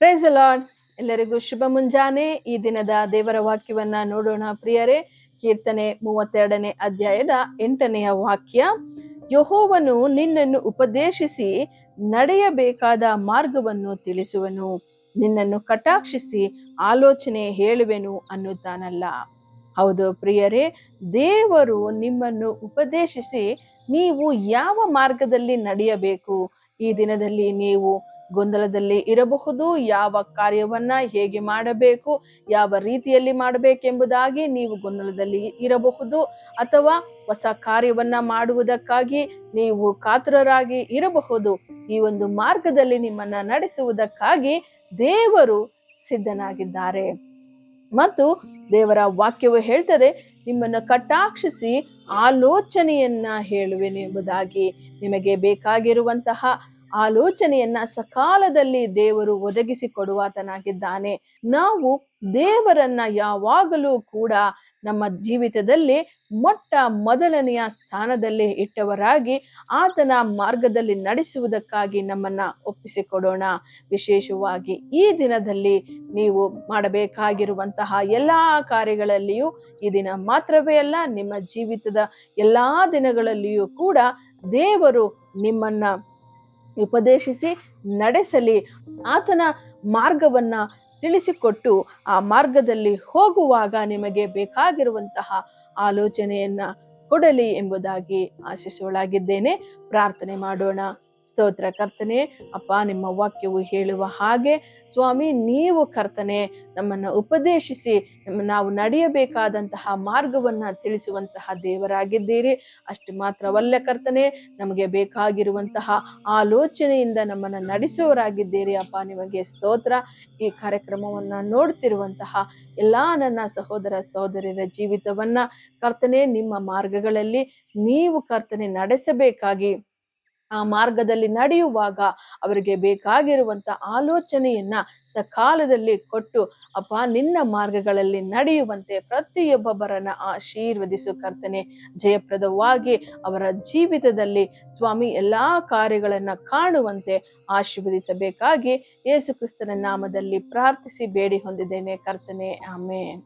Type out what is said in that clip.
Price the lord. ಎಲ್ಲರಿಗೂ ಶುಭ ಮುಂಜಾನೆ. ಈ ದಿನದ ದೇವರ ವಾಕ್ಯವನ್ನ ನೋಡೋಣ ಪ್ರಿಯರೇ. ಕೀರ್ತನೆ 32ನೇ ಅಧ್ಯಾಯದ 8ನೆಯ ವಾಕ್ಯ. ಯೆಹೋವನು ನಿನ್ನನ್ನು ಉಪದೇಶಿಸಿ ನಡೆಯಬೇಕಾದ ಮಾರ್ಗವನ್ನು ತಿಳಿಸುವನು, ನಿನ್ನನ್ನು ಕಟಾಕ್ಷಿಸಿ ಆಲೋಚನೆ ಹೇಳುವೆನು ಅನ್ನುತ್ತಾನಲ್ಲ. ಹೌದು ಪ್ರಿಯರೇ, ದೇವರು ನಿಮ್ಮನ್ನು ಉಪದೇಶಿಸಿ ನೀವು ಯಾವ ಮಾರ್ಗದಲ್ಲಿ ನಡೆಯಬೇಕು. ಈ ದಿನದಲ್ಲಿ ನೀವು ಗೊಂದಲದಲ್ಲಿ ಇರಬಹುದು. ಯಾವ ಕಾರ್ಯವನ್ನ ಹೇಗೆ ಮಾಡಬೇಕು, ಯಾವ ರೀತಿಯಲ್ಲಿ ಮಾಡಬೇಕೆಂಬುದಾಗಿ ನೀವು ಗೊಂದಲದಲ್ಲಿ ಇರಬಹುದು. ಅಥವಾ ಹೊಸ ಕಾರ್ಯವನ್ನ ಮಾಡುವುದಕ್ಕಾಗಿ ನೀವು ಕಾತುರರಾಗಿ ಇರಬಹುದು. ಈ ಒಂದು ಮಾರ್ಗದಲ್ಲಿ ನಿಮ್ಮನ್ನ ನಡೆಸುವುದಕ್ಕಾಗಿ ದೇವರು ಸಿದ್ಧನಾಗಿದ್ದಾರೆ. ಮತ್ತು ದೇವರ ವಾಕ್ಯವು ಹೇಳ್ತದೆ, ನಿಮ್ಮನ್ನು ಕಟಾಕ್ಷಿಸಿ ಆಲೋಚನೆಯನ್ನ ಹೇಳುವೆನು ಎಂಬುದಾಗಿ. ನಿಮಗೆ ಬೇಕಾಗಿರುವಂತಹ ಆಲೋಚನೆಯನ್ನ ಸಕಾಲದಲ್ಲಿ ದೇವರು ಒದಗಿಸಿಕೊಡುವಾತನಾಗಿದ್ದಾನೆ. ನಾವು ದೇವರನ್ನ ಯಾವಾಗಲೂ ಕೂಡ ನಮ್ಮ ಜೀವಿತದಲ್ಲಿ ಮೊದಲನೆಯ ಸ್ಥಾನದಲ್ಲಿ ಇಟ್ಟವರಾಗಿ ಆತನ ಮಾರ್ಗದಲ್ಲಿ ನಡೆಸುವುದಕ್ಕಾಗಿ ನಮ್ಮನ್ನ ಒಪ್ಪಿಸಿಕೊಡೋಣ. ವಿಶೇಷವಾಗಿ ಈ ದಿನದಲ್ಲಿ ನೀವು ಮಾಡಬೇಕಾಗಿರುವಂತಹ ಎಲ್ಲಾ ಕಾರ್ಯಗಳಲ್ಲಿಯೂ, ಈ ದಿನ ಮಾತ್ರವೇ ಅಲ್ಲ, ನಿಮ್ಮ ಜೀವಿತದ ಎಲ್ಲಾ ದಿನಗಳಲ್ಲಿಯೂ ಕೂಡ ದೇವರು ನಿಮ್ಮನ್ನ ಉಪದೇಶಿಸಿ ನಡೆಸಲಿ. ಆತನ ಮಾರ್ಗವನ್ನ ತಿಳಿಸಿಕೊಟ್ಟು ಆ ಮಾರ್ಗದಲ್ಲಿ ಹೋಗುವಾಗ ನಿಮಗೆ ಬೇಕಾಗಿರುವಂತಹ ಆಲೋಚನೆಯನ್ನ ಕೊಡಲಿ ಎಂಬುದಾಗಿ ಆಶಿಸುವಳಾಗಿದ್ದೇನೆ. ಪ್ರಾರ್ಥನೆ ಮಾಡೋಣ. ಸ್ತೋತ್ರ ಕರ್ತನೆ, ಅಪ್ಪ, ನಿಮ್ಮ ವಾಕ್ಯವು ಹೇಳುವ ಹಾಗೆ ಸ್ವಾಮಿ, ನೀವು ಕರ್ತನೆ ನಮ್ಮನ್ನು ಉಪದೇಶಿಸಿ ನಾವು ನಡೆಯಬೇಕಾದಂತಹ ಮಾರ್ಗವನ್ನ ತಿಳಿಸುವಂತಹ ದೇವರಾಗಿದ್ದೀರಿ. ಅಷ್ಟು ಮಾತ್ರವಲ್ಲ ಕರ್ತನೆ, ನಮಗೆ ಬೇಕಾಗಿರುವಂತಹ ಆಲೋಚನೆಯಿಂದ ನಮ್ಮನ್ನು ನಡೆಸುವವರಾಗಿದ್ದೀರಿ. ಅಪ್ಪ, ನಿಮಗೆ ಸ್ತೋತ್ರ. ಈ ಕಾರ್ಯಕ್ರಮವನ್ನ ನೋಡ್ತಿರುವಂತಹ ಎಲ್ಲಾ ನನ್ನ ಸಹೋದರ ಸಹೋದರಿಯರ ಜೀವಿತವನ್ನ ಕರ್ತನೆ ನಿಮ್ಮ ಮಾರ್ಗಗಳಲ್ಲಿ ನೀವು ಕರ್ತನೆ ನಡೆಸಬೇಕಾಗಿ, ಆ ಮಾರ್ಗದಲ್ಲಿ ನಡೆಯುವಾಗ ಅವರಿಗೆ ಬೇಕಾಗಿರುವಂತ ಆಲೋಚನೆಯನ್ನ ಸಕಾಲದಲ್ಲಿ ಕೊಟ್ಟು ಅಪ್ಪ, ನಿನ್ನ ಮಾರ್ಗಗಳಲ್ಲಿ ನಡೆಯುವಂತೆ ಪ್ರತಿಯೊಬ್ಬೊಬ್ಬರನ್ನ ಆಶೀರ್ವದಿಸು ಕರ್ತನೆ. ಜಯಪ್ರದವಾಗಿ ಅವರ ಜೀವಿತದಲ್ಲಿ ಸ್ವಾಮಿ ಎಲ್ಲಾ ಕಾರ್ಯಗಳನ್ನ ಕಾಣುವಂತೆ ಆಶೀರ್ವದಿಸಬೇಕಾಗಿ ಯೇಸು ಕ್ರಿಸ್ತನ ನಾಮದಲ್ಲಿ ಪ್ರಾರ್ಥಿಸಿ ಬೇಡಿ ಹೊಂದಿದ್ದೇನೆ ಕರ್ತನೆ. ಆಮೆನ್.